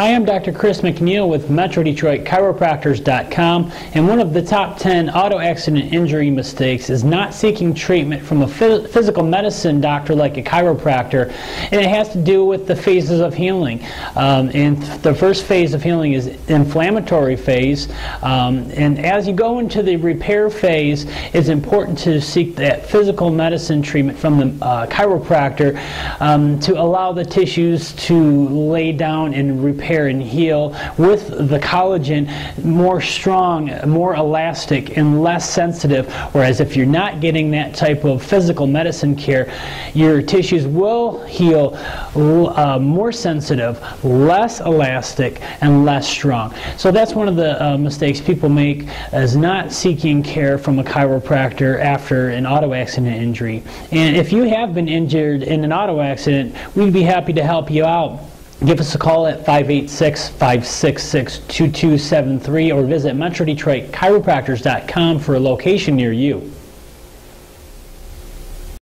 Hi, I'm Dr. Chris McNeil with MetroDetroitChiropractors.com, and one of the top 10 auto accident injury mistakes is not seeking treatment from a physical medicine doctor like a chiropractor, and it has to do with the phases of healing. And the first phase of healing is inflammatory phase, and as you go into the repair phase, it's important to seek that physical medicine treatment from the chiropractor to allow the tissues to lay down and repair and heal with the collagen more strong, more elastic, and less sensitive. Whereas if you're not getting that type of physical medicine care, your tissues will heal more sensitive, less elastic, and less strong. So that's one of the mistakes people make, is not seeking care from a chiropractor after an auto accident injury. And if you have been injured in an auto accident, we'd be happy to help you out. Give us a call at 586-566-2273 or visit MetroDetroitChiropractors.com for a location near you.